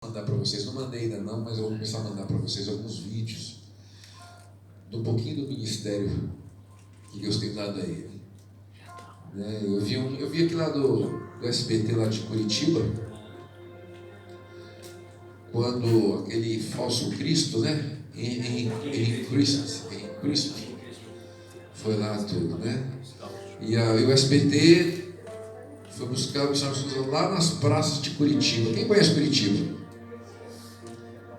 Mandar para vocês, não mandei ainda não, mas eu vou começar a mandar para vocês alguns vídeos do pouquinho do ministério que Deus tem dado a ele. Eu vi aqui lá do SBT lá de Curitiba, quando aquele falso Cristo, né? Em Cristo foi lá tudo, né? E o SBT foi buscar o Senhor Jesus lá nas praças de Curitiba. Quem conhece Curitiba?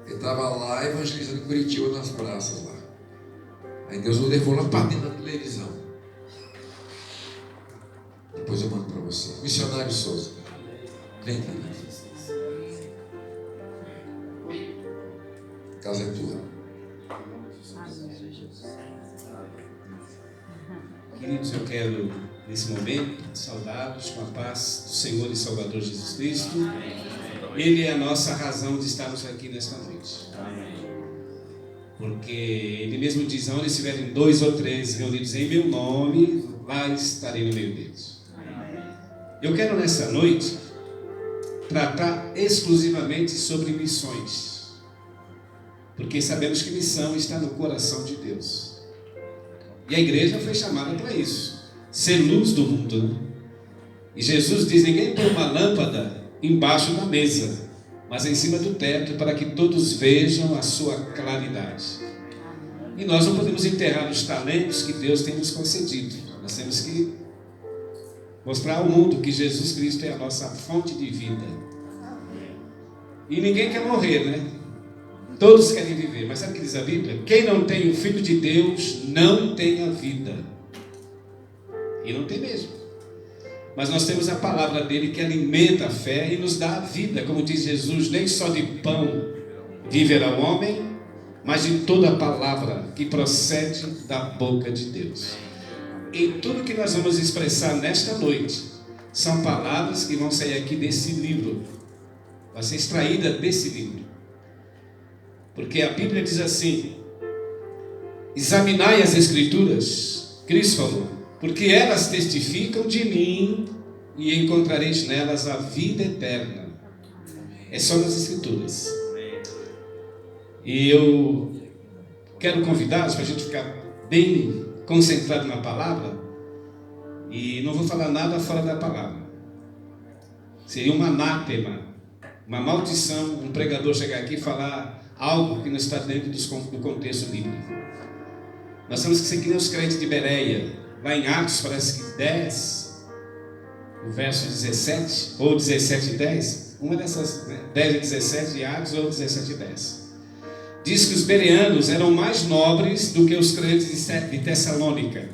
Ele estava lá evangelizando em Curitiba, nas praças lá. Aí Deus o levou lá para dentro da televisão. Depois eu mando para você. Missionário Souza. Vem, querido. A casa é tua. Queridos, eu quero, nesse momento, saudá-los com a paz do Senhor e Salvador Jesus Cristo. Ele é a nossa razão de estarmos aqui nesta noite. Porque Ele mesmo diz, onde estiverem 2 ou 3 reunidos em meu nome, lá estarei no meio deles. Eu quero nessa noite tratar exclusivamente sobre missões. Porque sabemos que missão está no coração de Deus. E a igreja foi chamada para isso. Ser luz do mundo, né? E Jesus diz, ninguém põe uma lâmpada embaixo da mesa, mas em cima do teto, para que todos vejam a sua claridade. E nós não podemos enterrar os talentos que Deus tem nos concedido. Nós temos que mostrar ao mundo que Jesus Cristo é a nossa fonte de vida. E ninguém quer morrer, né? Todos querem viver, mas sabe o que diz a Bíblia? Quem não tem o Filho de Deus não tem a vida. E não tem mesmo. Mas nós temos a palavra dele que alimenta a fé e nos dá a vida. Como diz Jesus, nem só de pão viverá o homem, mas de toda a palavra que procede da boca de Deus. E tudo que nós vamos expressar nesta noite são palavras que vão sair aqui desse livro. Vai ser extraída desse livro. Porque a Bíblia diz assim, examinai as Escrituras, Cristo falou, porque elas testificam de mim e encontrareis nelas a vida eterna. É só nas Escrituras. E eu quero convidá-los para a gente ficar bem concentrado na palavra, e não vou falar nada fora da palavra. Seria um anátema, uma maldição, um pregador chegar aqui e falar algo que não está dentro do contexto bíblico. Nós temos que ser que nem os crentes de Bereia. Lá em Atos, parece que 10, o verso 17, ou 17 e 10, uma dessas, 10 e 17 de Atos, ou 17 e 10. Diz que os bereanos eram mais nobres do que os crentes de Tessalônica,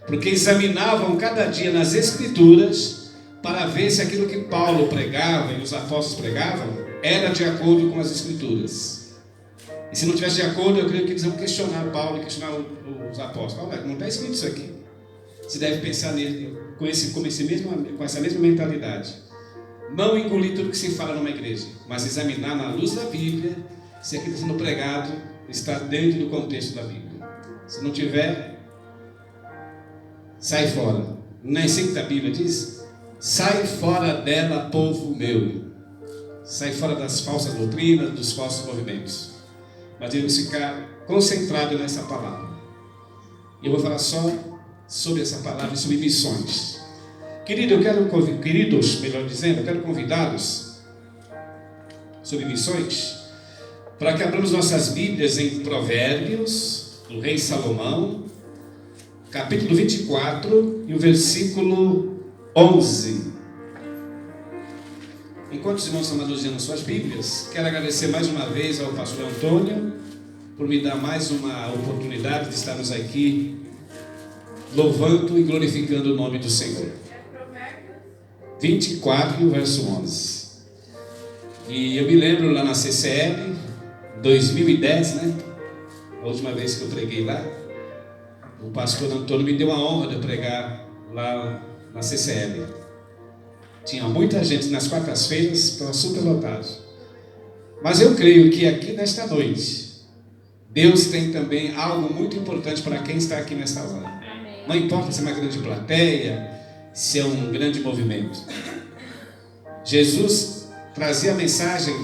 porque examinavam cada dia nas Escrituras para ver se aquilo que Paulo pregava e os apóstolos pregavam era de acordo com as Escrituras. E se não tivesse de acordo, eu creio que eles vão questionar Paulo e questionar os apóstolos. Não está escrito isso aqui. Você deve pensar nele com essa mesma mentalidade. Não engolir tudo que se fala numa igreja, mas examinar na luz da Bíblia se aquilo que está sendo pregado está dentro do contexto da Bíblia. Se não tiver, sai fora. Não é assim que a Bíblia diz? Sai fora dela, povo meu. Sai fora das falsas doutrinas, dos falsos movimentos. Mas devemos ficar concentrados nessa palavra. E eu vou falar só sobre essa palavra e sobre missões. Queridos, eu quero convidá-los sobre missões, para que abramos nossas Bíblias em Provérbios, do rei Salomão, capítulo 24 e o versículo 11. Enquanto os irmãos estão manuseando suas Bíblias, quero agradecer mais uma vez ao pastor Antônio por me dar mais uma oportunidade de estarmos aqui louvando e glorificando o nome do Senhor. 24, verso 11. E eu me lembro lá na CCL, 2010, né? A última vez que eu preguei lá, o pastor Antônio me deu a honra de pregar lá na CCL. Tinha muita gente nas quartas-feiras, estava super lotado. Mas eu creio que aqui nesta noite, Deus tem também algo muito importante para quem está aqui nesta hora. Não importa se é uma grande plateia, se é um grande movimento. Jesus trazia a mensagem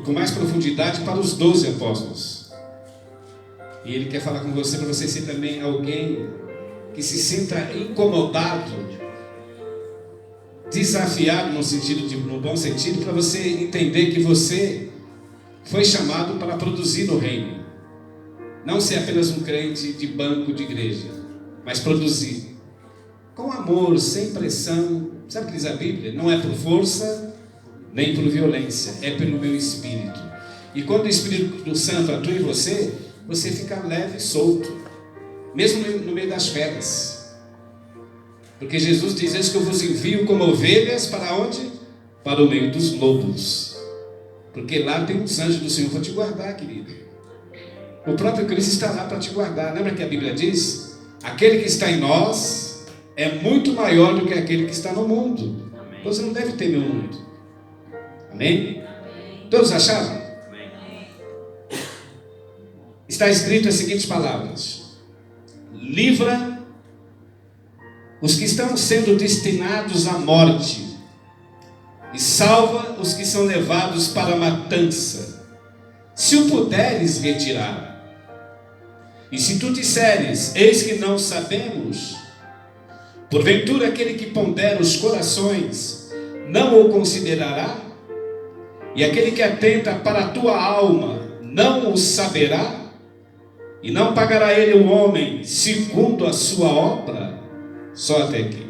com mais profundidade para os 12 apóstolos. E ele quer falar com você, para você ser também alguém que se sinta incomodado, desafiado no bom sentido, para você entender que você foi chamado para produzir no reino. Não ser apenas um crente de banco de igreja, mas produzir com amor, sem pressão. Sabe o que diz a Bíblia? Não é por força, nem por violência, é pelo meu Espírito. E quando o Espírito Santo atua em você, você fica leve e solto, mesmo no meio das feras. Porque Jesus diz: eis que eu vos envio como ovelhas para onde? Para o meio dos lobos. Porque lá tem uns anjos do Senhor para te guardar, querido. O próprio Cristo está lá para te guardar. Lembra que a Bíblia diz? Aquele que está em nós é muito maior do que aquele que está no mundo. Amém. Você não deve temer o mundo. Amém? Todos acharam? Amém. Está escrito as seguintes palavras: livra os que estão sendo destinados à morte e salva os que são levados para a matança, se o puderes retirar. E se tu disseres: eis que não sabemos, porventura aquele que pondera os corações não o considerará? E aquele que atenta para a tua alma não o saberá? E não pagará ele o homem segundo a sua obra? Só até aqui.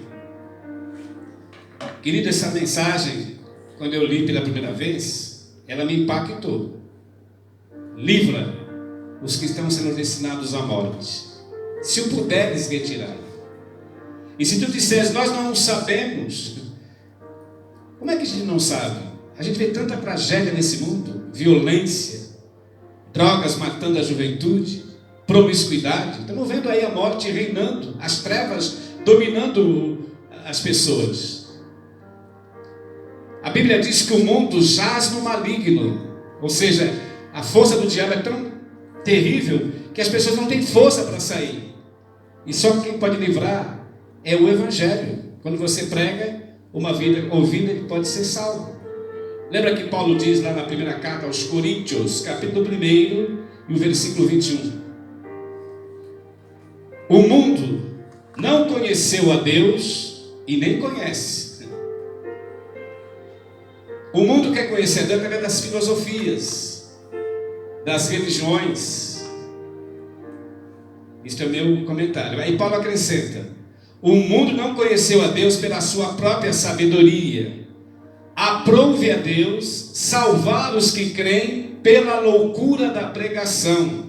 Querido, essa mensagem, quando eu li pela primeira vez, ela me impactou. Livra os que estão sendo destinados à morte, se o puderes retirar. E se tu disseres: nós não sabemos, como é que a gente não sabe? A gente vê tanta tragédia nesse mundo, violência, drogas matando a juventude, promiscuidade. Estamos vendo aí a morte reinando, as trevas dominando as pessoas. A Bíblia diz que o mundo jaz no maligno, ou seja, a força do diabo é tão terrível que as pessoas não têm força para sair. E só quem pode livrar é o Evangelho. Quando você prega, uma vida ouvida, ele pode ser salvo. Lembra que Paulo diz lá na primeira carta aos Coríntios, capítulo 1 e o versículo 21. O mundo não conheceu a Deus e nem conhece. O mundo quer conhecer a Deus através das filosofias, das religiões. Isso é meu comentário. Aí Paulo acrescenta: o mundo não conheceu a Deus pela sua própria sabedoria. Aprove a Deus salvar os que creem pela loucura da pregação.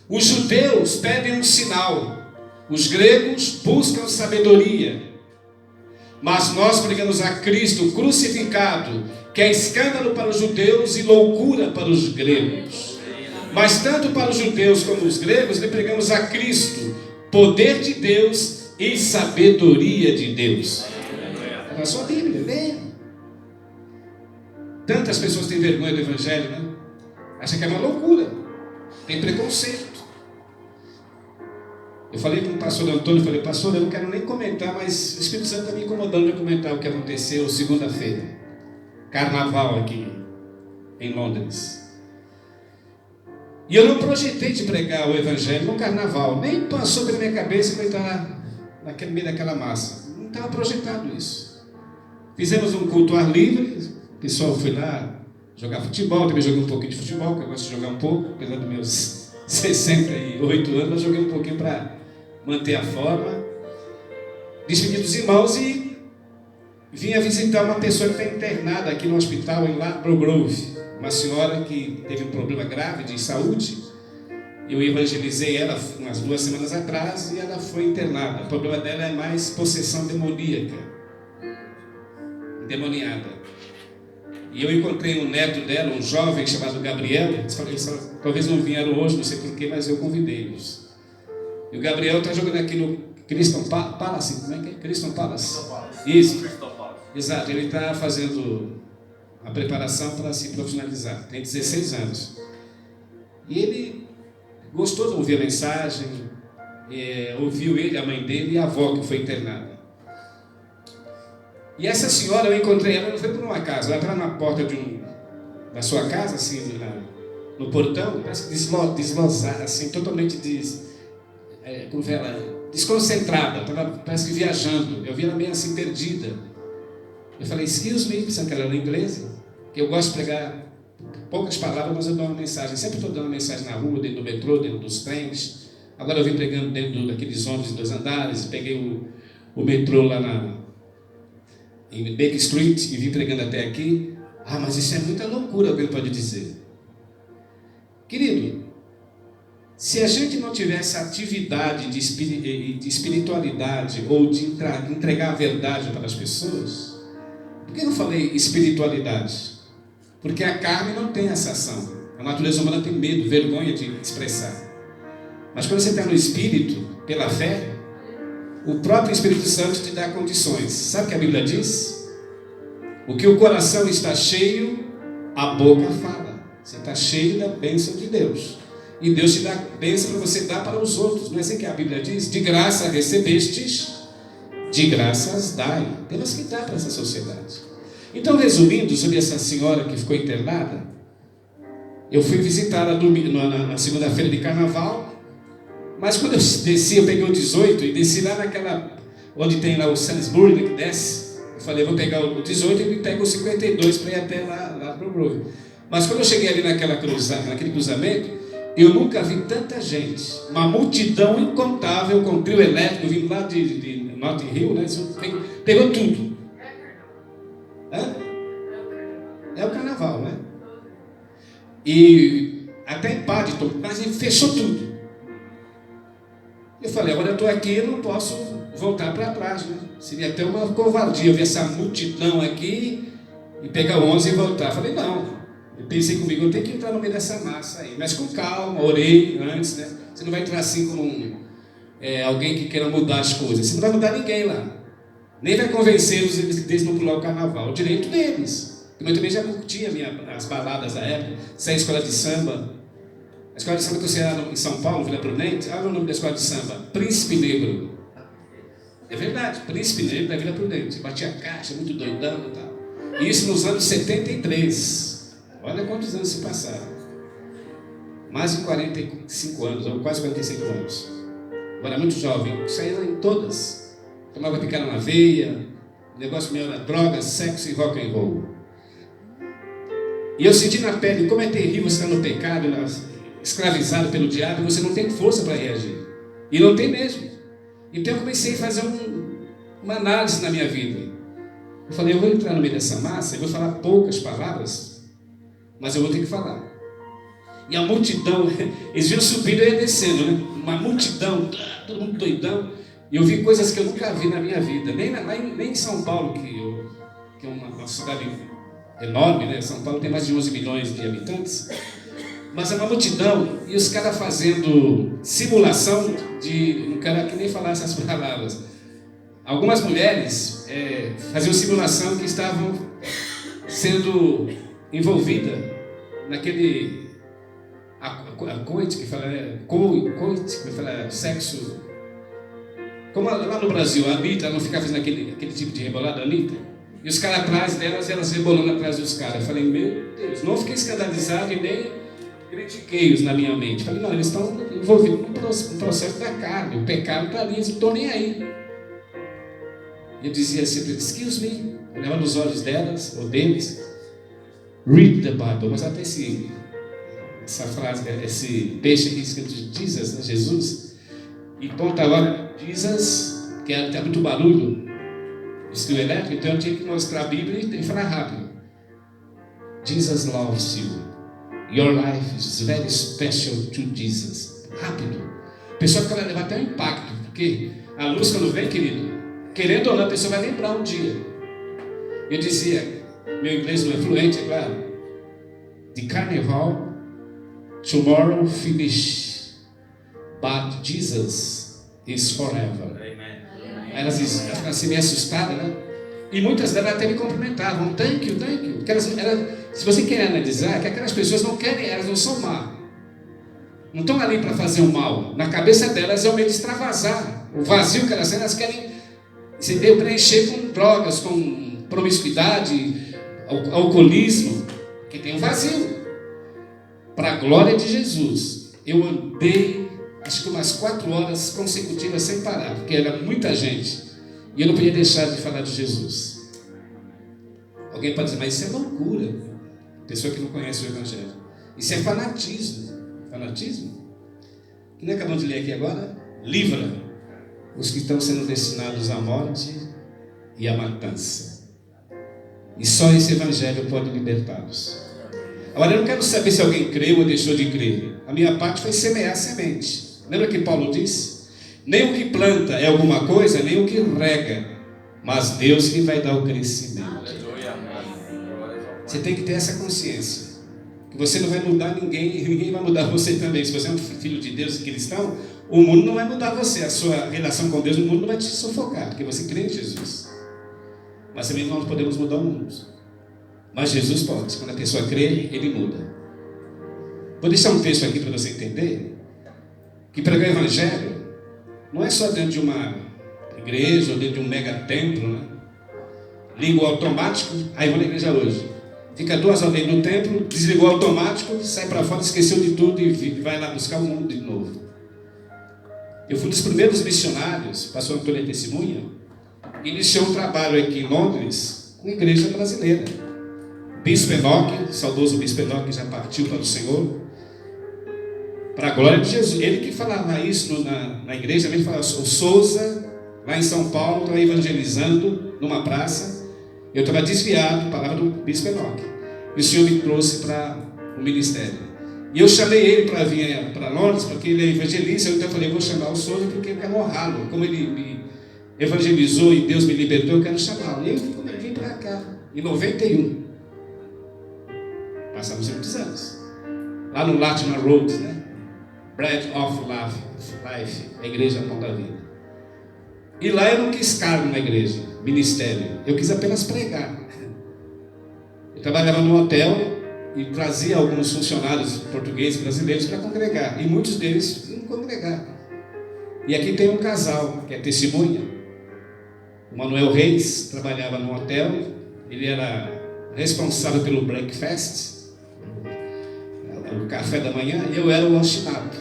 Os judeus pedem um sinal, os gregos buscam sabedoria. Mas nós pregamos a Cristo crucificado, que é escândalo para os judeus e loucura para os gregos. Mas tanto para os judeus como os gregos, lhe pregamos a Cristo, poder de Deus e sabedoria de Deus. É a sua Bíblia, leia. Tantas pessoas têm vergonha do Evangelho, né? Acham que é uma loucura, tem preconceito. Eu falei com o pastor Antônio, falei: pastor, eu não quero nem comentar, mas o Espírito Santo está me incomodando de comentar o que aconteceu segunda-feira, carnaval aqui em Londres. E eu não projetei de pregar o Evangelho no carnaval, nem passou pela minha cabeça que eu entrar naquele meio daquela massa. Não estava projetado isso. Fizemos um culto ao ar livre, o pessoal foi lá jogar futebol, também joguei um pouquinho de futebol, que eu gosto de jogar um pouco, apesar dos meus 68 anos, mas joguei um pouquinho para manter a forma. Despedi dos irmãos e vinha visitar uma pessoa que está internada aqui no hospital em Ladbroke Grove, uma senhora que teve um problema grave de saúde. Eu evangelizei ela umas 2 semanas atrás e ela foi internada. O problema dela é mais possessão demoníaca, endemoniada. E eu encontrei um neto dela, um jovem chamado Gabriel. Eles talvez não vieram hoje, não sei porquê, mas eu convidei-los. E o Gabriel está jogando aqui no Crystal Palace. Como é que é? Crystal Palace. Isso. Exato, ele está fazendo a preparação para se profissionalizar. Tem 16 anos. E ele gostou de ouvir a mensagem, ouviu ele, a mãe dele e a avó que foi internada. E essa senhora, eu encontrei ela, não foi por um acaso, ela estava na porta de da sua casa, assim, no portão, parece que deslosada, assim, totalmente como fala, desconcentrada, parece que viajando. Eu vi ela meio assim, perdida. Eu falei, excuse me, pensando que ela era inglesa, que eu gosto de pregar poucas palavras, mas eu dou uma mensagem. Sempre estou dando uma mensagem na rua, dentro do metrô, dentro dos trens. Agora eu vim pregando dentro daqueles ônibus de 2 andares, peguei o metrô lá em Baker Street e vim pregando até aqui. Ah, mas isso é muita loucura, o que ele pode dizer. Querido, se a gente não tivesse atividade de espiritualidade ou de entregar a verdade para as pessoas, por que eu não falei espiritualidade? Porque a carne não tem essa ação. A natureza humana tem medo, vergonha de expressar. Mas quando você está no Espírito, pela fé, o próprio Espírito Santo te dá condições. Sabe o que a Bíblia diz? O que o coração está cheio, a boca fala. Você está cheio da bênção de Deus. E Deus te dá bênção para você dar para os outros. Não é assim que a Bíblia diz? De graça recebestes, de graças dai. Temos que dar para essa sociedade. Então, resumindo sobre essa senhora que ficou internada, eu fui visitá-la na segunda-feira de carnaval, mas quando eu desci, eu peguei o 18 e desci lá onde tem lá o Salisbury, que desce. Eu falei, vou pegar o 18 e pego o 52 para ir até lá para o Grove. Mas quando eu cheguei ali naquele cruzamento, eu nunca vi tanta gente, uma multidão incontável com trio elétrico vindo lá de Notting Hill, né? Pegou tudo. É o carnaval, né? E até em Paddington, mas ele fechou tudo. Eu falei, agora eu estou aqui, eu não posso voltar para trás, né? Seria até uma covardia eu ver essa multidão aqui e pegar o 11 e voltar. Eu falei, não. Eu pensei comigo, eu tenho que entrar no meio dessa massa aí, mas com calma, orei antes, né? Você não vai entrar assim como alguém que queira mudar as coisas. Você não vai mudar ninguém lá. Nem vai convencê-los deles não pular o carnaval. O direito deles. Eu também já curtia as baladas da época, saí da escola de samba. A escola de samba que eu sei lá em São Paulo, Vila Prudente, olha o nome da escola de samba, Príncipe Negro. É verdade, Príncipe Negro da Vila Prudente. Batia caixa, muito doidão e tal. E isso nos anos 73. Olha quantos anos se passaram. Mais de 45 anos, ou quase 45 anos. Eu era muito jovem, saía em todas. Tomava picada na veia, o negócio meu era drogas, sexo e rock and roll. E eu senti na pele como é terrível você estar no pecado, escravizado pelo diabo, e você não tem força para reagir. E não tem mesmo. Então eu comecei a fazer uma análise na minha vida. Eu falei, eu vou entrar no meio dessa massa, eu vou falar poucas palavras, mas eu vou ter que falar. E a multidão, eles vinham subindo e eu ia descendo, né? Uma multidão, todo mundo doidão. E eu vi coisas que eu nunca vi na minha vida, nem em São Paulo, que é uma cidade enorme, né? São Paulo tem mais de 11 milhões de habitantes. Mas é uma multidão, e os caras fazendo simulação de... Não quero que nem falar essas palavras. Algumas mulheres faziam simulação que estavam sendo envolvidas naquele... coite, que fala sexo... Como lá no Brasil, a Anitta não ficava fazendo aquele tipo de rebolada, a Anitta. E os caras atrás delas, elas rebolando atrás dos caras. Eu falei, meu Deus, não fiquei escandalizado e nem critiquei-os na minha mente. Falei, não, eles estão envolvidos no processo da carne, o pecado está ali, eles não estão nem aí. E eu dizia sempre, excuse me, olhava nos olhos delas, ou deles, read the Bible. Mas até essa frase, esse peixe aqui escrito de Jesus, né, Jesus, e ponta agora, Jesus, que tem muito barulho, estilo elétrico, então eu tinha que mostrar a Bíblia e falar rápido. Jesus loves you. Your life is very special to Jesus. Rápido. A pessoa fica levando até um impacto, porque a luz quando vem, querido, querendo ou não, a pessoa vai lembrar um dia. Eu dizia, meu inglês não é fluente, é claro. The carnival, tomorrow finish, but Jesus is forever. Elas ficam assim meio assustadas, né? E muitas delas até me cumprimentavam. Thank you, thank you. Se você quer analisar, que aquelas pessoas não querem, elas não são má. Não estão ali para fazer o mal. Na cabeça delas é o meio de extravasar. O vazio que elas querem preencher com drogas, com promiscuidade, alcoolismo. que tem um vazio. Para a glória de Jesus, eu andei, acho que umas 4 horas consecutivas sem parar, porque era muita gente, e eu não podia deixar de falar de Jesus. Alguém pode dizer, mas isso é loucura. Pessoa que não conhece o Evangelho. Isso é fanatismo. Fanatismo? Que nem acabamos de ler aqui agora. Livra os que estão sendo destinados à morte e à matança. E só esse Evangelho pode libertá-los. Agora, eu não quero saber se alguém creu ou deixou de crer. A minha parte foi semear semente. Lembra que Paulo disse? Nem o que planta é alguma coisa, nem o que rega, mas Deus que vai dar o crescimento. Você tem que ter essa consciência, que você não vai mudar ninguém, e ninguém vai mudar você também. Se você é um filho de Deus e cristão, o mundo não vai mudar você. A sua relação com Deus, o mundo não vai te sufocar, porque você crê em Jesus. Mas também nós podemos mudar o mundo. Mas Jesus pode. Quando a pessoa crê, ele muda. Vou deixar um texto aqui para você entender que pregar o Evangelho não é só dentro de uma igreja ou dentro de um mega templo, né? Liga o automático, aí vou na igreja hoje. Fica 2 horas dentro do templo, desligou o automático, sai para fora, esqueceu de tudo e vai lá buscar o mundo de novo. Eu fui um dos primeiros missionários, pastor Antônio é testemunha, iniciou um trabalho aqui em Londres com a igreja brasileira. Bispo Enoque, saudoso Bispo Enoque, já partiu para o Senhor, para a glória de Jesus. Ele que falava isso na igreja, ele falava, o Souza, lá em São Paulo, estava evangelizando numa praça. Eu estava desviado, palavra do Bispo Enoque. E o Senhor me trouxe para o ministério. E eu chamei ele para vir para Londres, porque ele é evangelista. Então eu falei, eu vou chamar o Souza porque eu quero honrá-lo. Como ele me evangelizou e Deus me libertou, eu quero chamá-lo. E eu vim para cá, em 91. Passamos muitos anos. Lá no Latimer Road, né? Bread of Life, a igreja Pão da Vida. E lá eu não quis cargo na igreja, ministério. Eu quis apenas pregar. Eu trabalhava num hotel e trazia alguns funcionários portugueses e brasileiros para congregar. E muitos deles não congregaram. E aqui tem um casal que é testemunha. O Manuel Reis trabalhava num hotel. Ele era responsável pelo breakfast, o café da manhã, e eu era o lanchinato.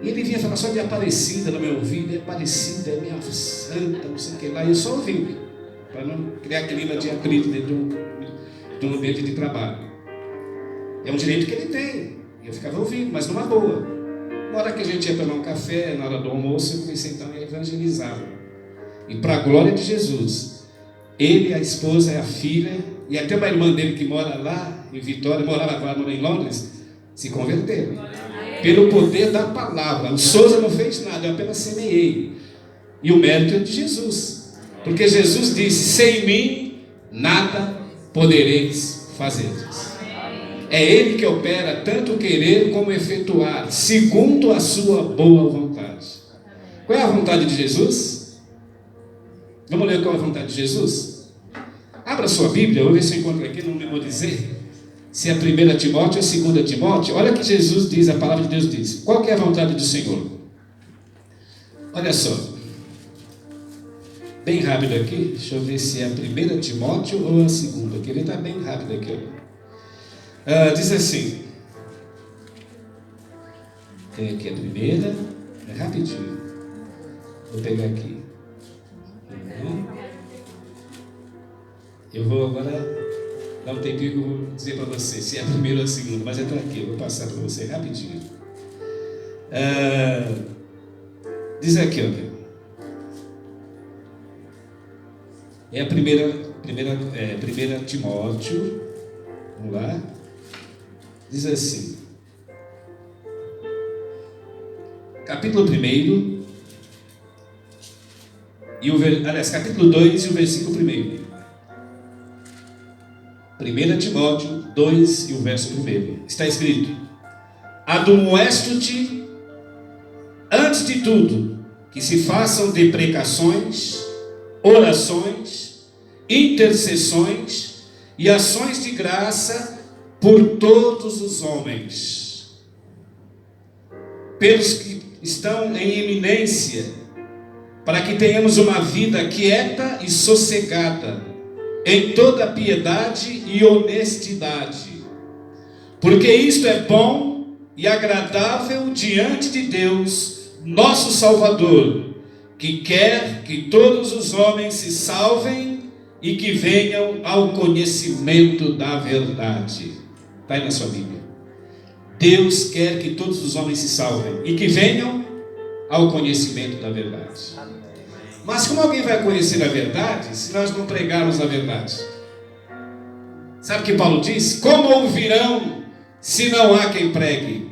E ele vinha falar só de Aparecida no meu ouvido, Aparecida, é minha santa, não sei o que lá, e eu só ouvindo, para não criar clima de atrito dentro de um ambiente de trabalho. É um direito que ele tem, e eu ficava ouvindo, mas numa boa. Na hora que a gente ia tomar um café, na hora do almoço, eu comecei então a evangelizar. E para a glória de Jesus, ele, a esposa, a filha, e até uma irmã dele que mora lá em Vitória, morava agora em Londres, se converteram. Pelo poder da palavra. O Souza não fez nada, eu apenas semeei. E o mérito é de Jesus. Porque Jesus disse, sem mim, nada podereis fazer. É Ele que opera tanto querer como efetuar, segundo a sua boa vontade. Qual é a vontade de Jesus? Vamos ler qual é a vontade de Jesus? Abra sua Bíblia, vou ver se eu encontro aqui, não me vou dizer se é 1 Timóteo ou 2 Timóteo. Olha o que Jesus diz, a palavra de Deus diz. Qual que é a vontade do Senhor? Olha só. Bem rápido aqui, deixa eu ver se é a 1 Timóteo ou a 2. Queria estar bem rápido aqui. Diz assim. Tem aqui a primeira, é rapidinho. Vou pegar aqui. Eu vou agora dar um tempinho que eu vou dizer para você se é a 1 ou a 2, mas é tranquilo, vou passar para você rapidinho. Diz aqui, ó. É a 1 Timóteo, vamos lá. Diz assim, capítulo 1, capítulo 2 e o versículo 1. 1 Timóteo 2 e o verso 1. Está escrito: admoesto-te, antes de tudo, que se façam deprecações, orações, intercessões e ações de graça por todos os homens, pelos que estão em eminência, para que tenhamos uma vida quieta e sossegada, em toda piedade e honestidade, porque isto é bom e agradável diante de Deus, nosso Salvador, que quer que todos os homens se salvem e que venham ao conhecimento da verdade. Está aí na sua Bíblia. Deus quer que todos os homens se salvem e que venham ao conhecimento da verdade. Mas como alguém vai conhecer a verdade se nós não pregarmos a verdade? Sabe o que Paulo diz? Como ouvirão se não há quem pregue?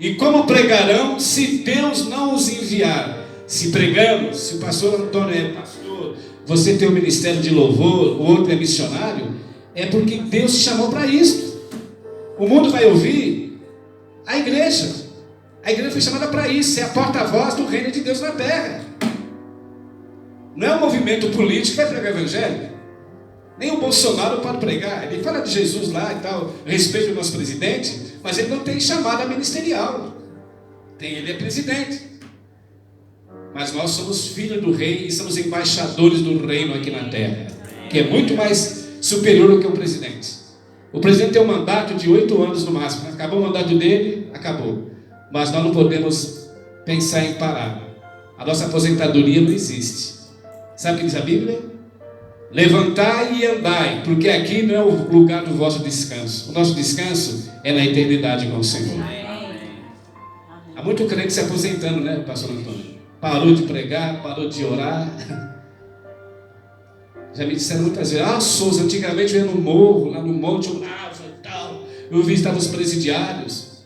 E como pregarão se Deus não os enviar? Se pregamos, se o pastor Antônio é pastor, você tem o ministério de louvor, o outro é missionário, é porque Deus te chamou para isso. O mundo vai ouvir a igreja. A igreja foi chamada para isso, ser a porta-voz do reino de Deus na terra. Não é um movimento político que vai pregar o evangelho. Nem o Bolsonaro pode pregar. Ele fala de Jesus lá e tal, respeito o nosso presidente, mas ele não tem chamada ministerial. Ele é presidente. Mas nós somos filhos do rei e somos embaixadores do reino aqui na terra, que é muito mais superior do que o presidente. O presidente tem um mandato de 8 anos no máximo. Acabou o mandato dele, acabou. Mas nós não podemos pensar em parar. A nossa aposentadoria não existe. Sabe o que diz a Bíblia? Levantai e andai, porque aqui não é o lugar do vosso descanso. O nosso descanso é na eternidade com o Senhor. Há muito crente se aposentando, né, pastor Antônio? Parou de pregar, parou de orar. Já me disseram muitas vezes: Souza, antigamente eu ia no morro, lá no monte, eu orava e tal. Eu visitava os presidiários.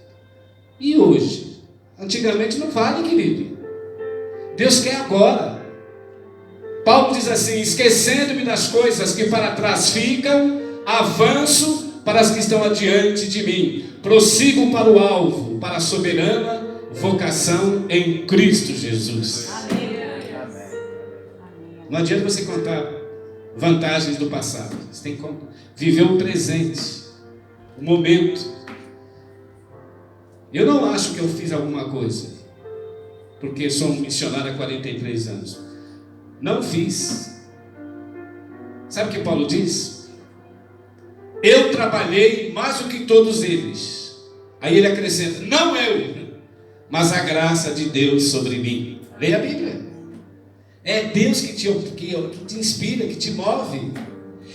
E hoje? Antigamente não vale, querido. Deus quer agora. Paulo diz assim: esquecendo-me das coisas que para trás ficam, avanço para as que estão adiante de mim. Prossigo para o alvo, para a soberana vocação em Cristo Jesus. Não adianta você contar vantagens do passado. Você tem que viver o presente, o momento. Eu não acho que eu fiz alguma coisa, porque sou um missionário há 43 anos. Não fiz. Sabe o que Paulo diz? Eu trabalhei mais do que todos eles. Aí ele acrescenta: não eu, mas a graça de Deus sobre mim. Leia a Bíblia. É Deus que te inspira, que te move.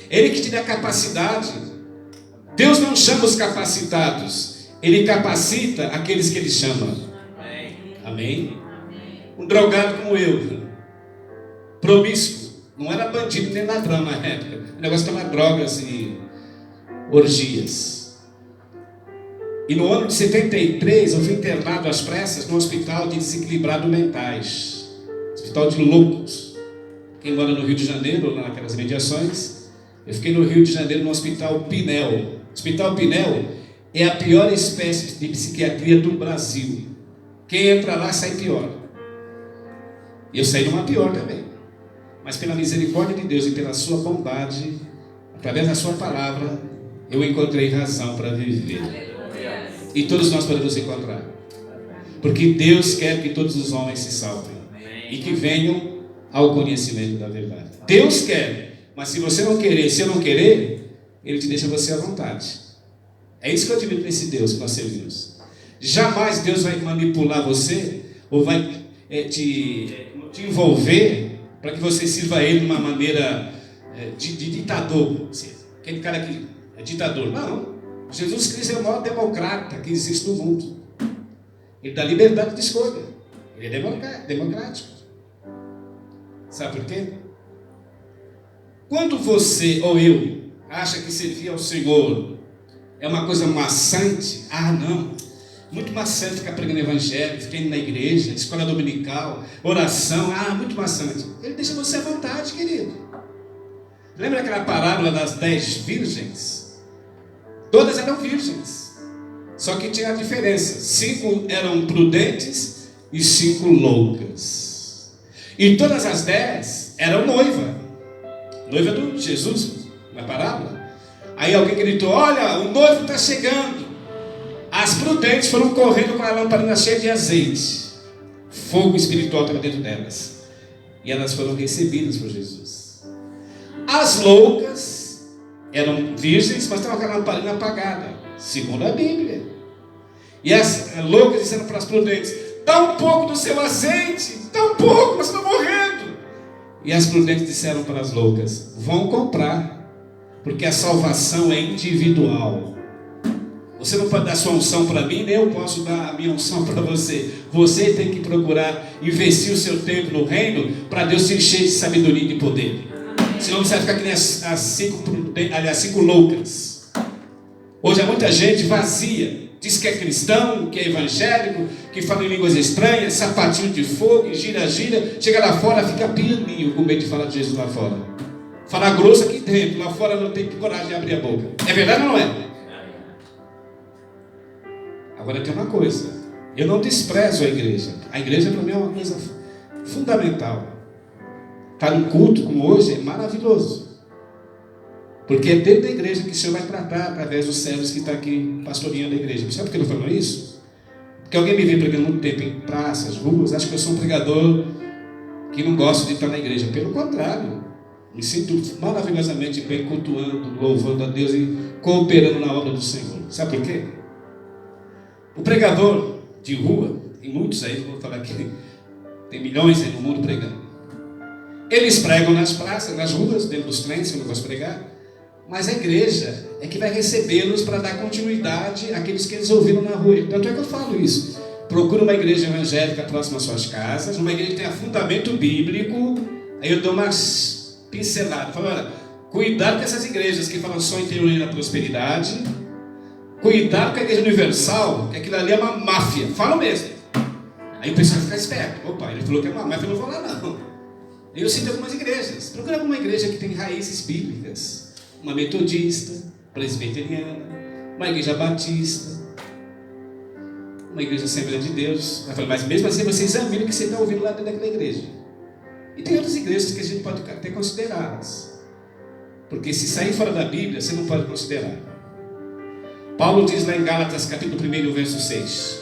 Ele que te dá capacidade. Deus não chama os capacitados, Ele capacita aqueles que Ele chama. Amém? Um drogado como eu, promíscuo, não era bandido nem ladrão na época. O negócio era drogas e orgias. E no ano de 73 eu fui internado às pressas no hospital de desequilibrados mentais, hospital de loucos. Quem mora no Rio de Janeiro, naquelas mediações, eu fiquei no Rio de Janeiro no Hospital Pinel. O Hospital Pinel é a pior espécie de psiquiatria do Brasil. Quem entra lá sai pior. Eu saí numa pior também. Mas pela misericórdia de Deus e pela sua bondade, através da sua palavra, eu encontrei razão para viver. E todos nós podemos encontrar. Porque Deus quer que todos os homens se salvem e que venham ao conhecimento da verdade. Deus quer, mas se você não querer, se eu não querer, Ele te deixa você à vontade. É isso que eu admiro nesse Deus que nós servimos. Jamais Deus vai manipular você ou vai te envolver para que você sirva a Ele de uma maneira de ditador. Aquele cara que é ditador. Não. Jesus Cristo é o maior democrata que existe no mundo. Ele dá liberdade de escolha. Ele é democrático. Sabe por quê? Quando você ou eu acha que servir ao Senhor é uma coisa maçante, não. Muito maçante ficar pregando evangelho, ficar indo na igreja, escola dominical, oração, muito maçante. Ele deixa você à vontade, querido. Lembra aquela parábola das 10 virgens? Todas eram virgens, só que tinha a diferença: 5 eram prudentes e 5 loucas. E todas as 10 eram noiva do Jesus, na parábola. Aí alguém gritou: olha, o noivo está chegando. As prudentes foram correndo com a lamparina cheia de azeite. Fogo espiritual estava dentro delas. E elas foram recebidas por Jesus. As loucas eram virgens, mas estavam com a lamparina apagada, segundo a Bíblia. E as loucas disseram para as prudentes: dá um pouco do seu azeite, dá um pouco, nós estamos morrendo. E as prudentes disseram para as loucas: vão comprar, porque a salvação é individual. Você não pode dar sua unção para mim, nem eu posso dar a minha unção para você. Você tem que procurar investir o seu tempo no reino para Deus te encher de sabedoria e de poder. Senão você vai ficar que nem as cinco loucas. Hoje há muita gente vazia, diz que é cristão, que é evangélico, que fala em línguas estranhas, sapatinho de fogo, gira, chega lá fora, fica pianinho com medo de falar de Jesus lá fora. Falar grosso aqui dentro, lá fora não tem coragem de abrir a boca. É verdade ou não é? Agora tem uma coisa, eu não desprezo a igreja. A igreja para mim é uma coisa fundamental. Estar num culto como hoje é maravilhoso, porque é dentro da igreja que o Senhor vai tratar através dos servos que estão aqui pastoreando a igreja. Sabe por que eu estou falando isso? Porque alguém me vê pregando muito tempo em praças, ruas, acha que eu sou um pregador que não gosta de estar na igreja. Pelo contrário, me sinto maravilhosamente bem cultuando, louvando a Deus e cooperando na obra do Senhor. Sabe por quê? O pregador de rua, tem muitos aí, vou falar aqui, tem milhões aí no mundo pregando. Eles pregam nas praças, nas ruas, dentro dos trens, que eu não gosto de pregar, mas a igreja é que vai recebê-los para dar continuidade àqueles que eles ouviram na rua. Tanto é que eu falo isso. Procura uma igreja evangélica próxima às suas casas, uma igreja que tenha fundamento bíblico. Aí eu dou umas pinceladas, falo: olha, cuidado com essas igrejas que falam só em teoria da prosperidade. Cuidado com a igreja universal, que aquilo ali é uma máfia. Fala mesmo. Aí o pessoal fica esperto. Opa, ele falou que é uma máfia, eu não vou lá não. Eu cito algumas igrejas. Procura alguma igreja que tem raízes bíblicas. Uma metodista, presbiteriana, uma igreja batista, uma igreja Assembleia de Deus. Vai falar: mas mesmo assim você examina o que você está ouvindo lá dentro daquela igreja. E tem outras igrejas que a gente pode até considerá-las, porque se sair fora da Bíblia, você não pode considerar. Paulo diz lá em Gálatas capítulo 1, verso 6: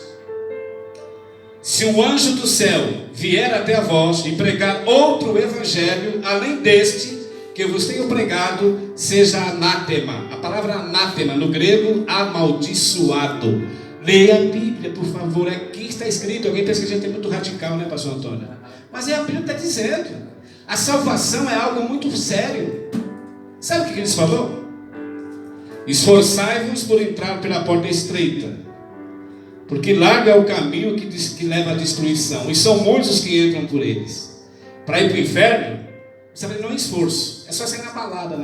se o anjo do céu vier até a vós e pregar outro evangelho além deste que eu vos tenho pregado, seja anátema. A palavra anátema no grego, amaldiçoado. Leia a Bíblia, por favor. Aqui está escrito. Alguém pensa que a gente é muito radical, né, pastor Antônio? Mas é a Bíblia que está dizendo. A salvação é algo muito sério. Sabe o que eles falou? Esforçai-vos por entrar pela porta estreita, porque largo é o caminho que leva à destruição, e são muitos os que entram por eles. Para ir para o inferno, sabe, não é esforço, é só sair na balada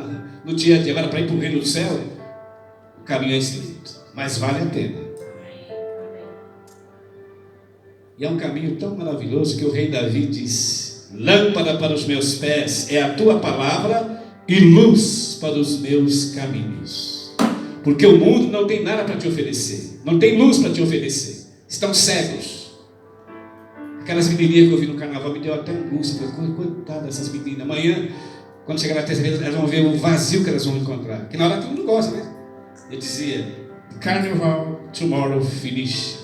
no dia a dia. Agora, para ir para o reino do céu, o caminho é estreito, mas vale a pena. E é um caminho tão maravilhoso que o rei Davi diz: lâmpada para os meus pés é a tua palavra e luz para os meus caminhos. Porque o mundo não tem nada para te oferecer, não tem luz para te oferecer, estão cegos. Aquelas menininhas que eu vi no carnaval me deu até angústia. Falei: coitada dessas meninas, amanhã, quando chegar na terça-feira, elas vão ver o vazio que elas vão encontrar, que na hora todo mundo gosta, né? Eu dizia: carnival tomorrow finish,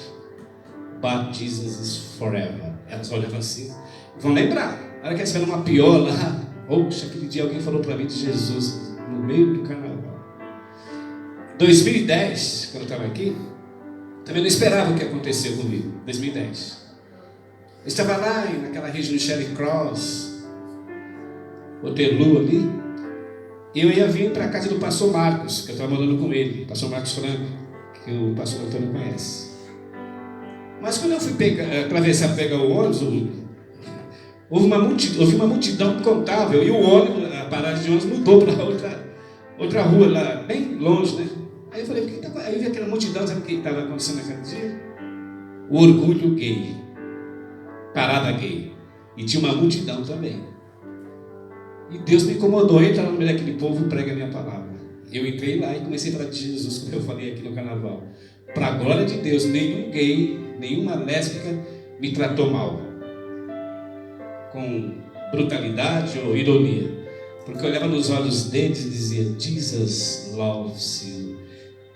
but Jesus is forever. Elas olham assim, vão lembrar. Na hora que elas tiveram uma piola lá, oxa, aquele dia alguém falou para mim de Jesus no meio do carnaval. 2010, quando eu estava aqui, também não esperava o que aconteceu comigo. 2010, eu estava lá naquela região de Charing Cross, Waterloo ali, e eu ia vir para a casa do pastor Marcos, que eu estava morando com ele, pastor Marcos Franco, que o pastor Antônio conhece. Mas quando eu fui atravessar, pegar o ônibus, houve uma multidão incontável, e o ônibus, a parada de ônibus mudou para outra rua lá, bem longe, né? Aí eu falei: aí eu vi aquela multidão, sabe o que estava acontecendo naquele dia? O orgulho gay, parada gay, e tinha uma multidão também. E Deus me incomodou: entra no meio daquele povo e prega a minha palavra. Eu entrei lá e comecei a falar de Jesus, como eu falei aqui no carnaval. Para a glória de Deus, nenhum gay, nenhuma lésbica me tratou mal, com brutalidade ou ironia, porque eu olhava nos olhos deles e dizia: Jesus loves you.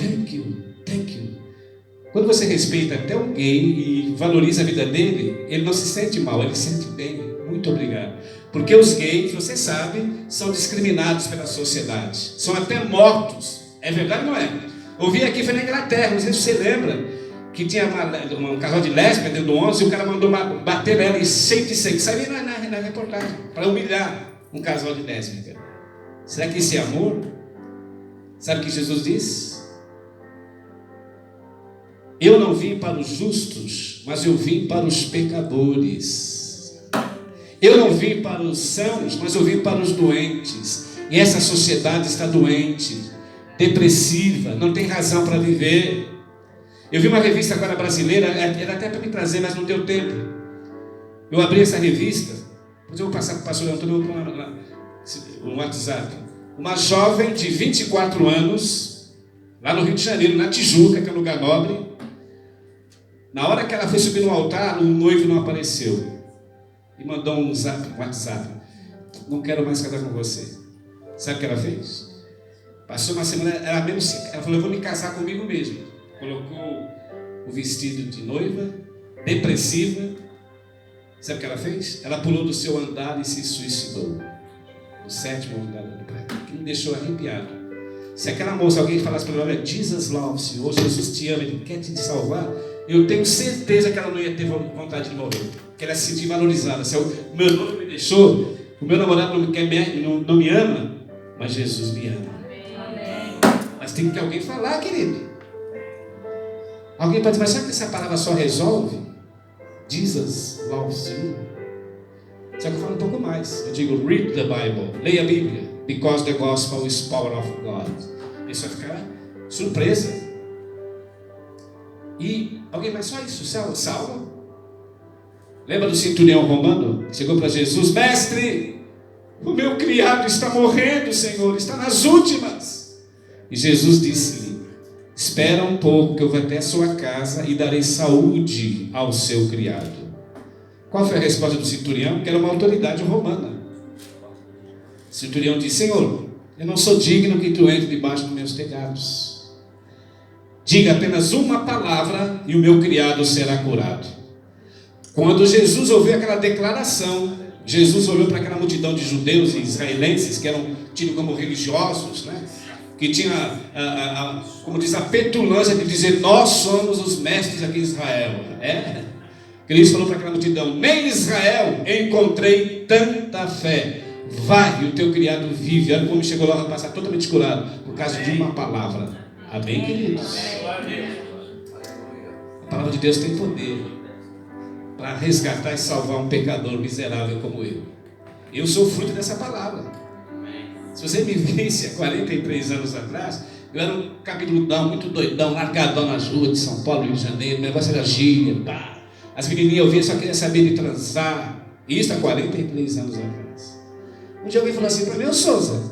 Thank you, thank you. Quando você respeita até um gay e valoriza a vida dele, ele não se sente mal, ele se sente bem. Muito obrigado. Porque os gays, você sabe, são discriminados pela sociedade. São até mortos. É verdade ou não é? Ouvi aqui, foi na Inglaterra, não sei se você lembra, que tinha um casal de lésbica dentro do ônibus e o cara mandou bater nela e cheio de sangue. Saiu na reportagem, para humilhar um casal de lésbica. Será que isso é amor? Sabe o que Jesus diz? Eu não vim para os justos, mas eu vim para os pecadores. Eu não vim para os sãos, mas eu vim para os doentes. E essa sociedade está doente, depressiva, não tem razão para viver. Eu vi uma revista agora brasileira, era até para me trazer, mas não deu tempo. Eu abri essa revista, depois eu vou passar para o pastor Antônio no WhatsApp. Uma jovem de 24 anos, lá no Rio de Janeiro, na Tijuca, que é um lugar nobre. Na hora que ela foi subir no altar, o noivo não apareceu. E mandou um WhatsApp. Não quero mais casar com você. Sabe o que ela fez? Passou uma semana, ela falou, eu vou me casar comigo mesmo. Colocou o vestido de noiva, depressiva. Sabe o que ela fez? Ela pulou do seu andar e se suicidou. No 7º andar do prédio. Que me deixou arrepiado. Se aquela moça, alguém falasse para ela, olha, Jesus loves you, ou Jesus te ama, Ele quer te salvar, eu tenho certeza que ela não ia ter vontade de morrer. Que ela ia se sentir valorizada. Se o meu noivo me deixou, o meu namorado não me ama, mas Jesus me ama. Mas tem que alguém falar, querido. Alguém pode dizer, mas sabe que essa palavra só resolve? Jesus loves you. Só que eu falo um pouco mais. Eu digo, read the Bible. Leia a Bíblia. Because the gospel is power of God. Isso vai ficar surpresa. E alguém mais, só isso, salva. Lembra do centurião romano? Chegou para Jesus, mestre, o meu criado está morrendo, Senhor, está nas últimas. E Jesus disse-lhe, espera um pouco que eu vou até a sua casa e darei saúde ao seu criado. Qual foi a resposta do centurião? Que era uma autoridade romana. O centurião disse, Senhor, eu não sou digno que tu entre debaixo dos meus telhados. Diga apenas uma palavra e o meu criado será curado. Quando Jesus ouviu aquela declaração, Jesus olhou para aquela multidão de judeus e israelenses que eram tidos como religiosos, né? Que tinha, como diz, a petulância de dizer, nós somos os mestres aqui em Israel. Cristo falou para aquela multidão, nem em Israel encontrei tanta fé. Vai, e o teu criado vive. Olha como chegou lá, vai passar totalmente curado, por causa de uma palavra. Amém, queridos? A palavra de Deus tem poder para resgatar e salvar um pecador miserável como eu. Eu sou fruto dessa palavra. Se você me visse há 43 anos atrás, eu era um cabeludão, muito doidão, largadão nas ruas de São Paulo, Rio de Janeiro, o negócio era gíria, pá. As menininhas ouviam, só queriam saber de transar. Isso há 43 anos atrás. Um dia alguém falou assim para mim, ô Souza,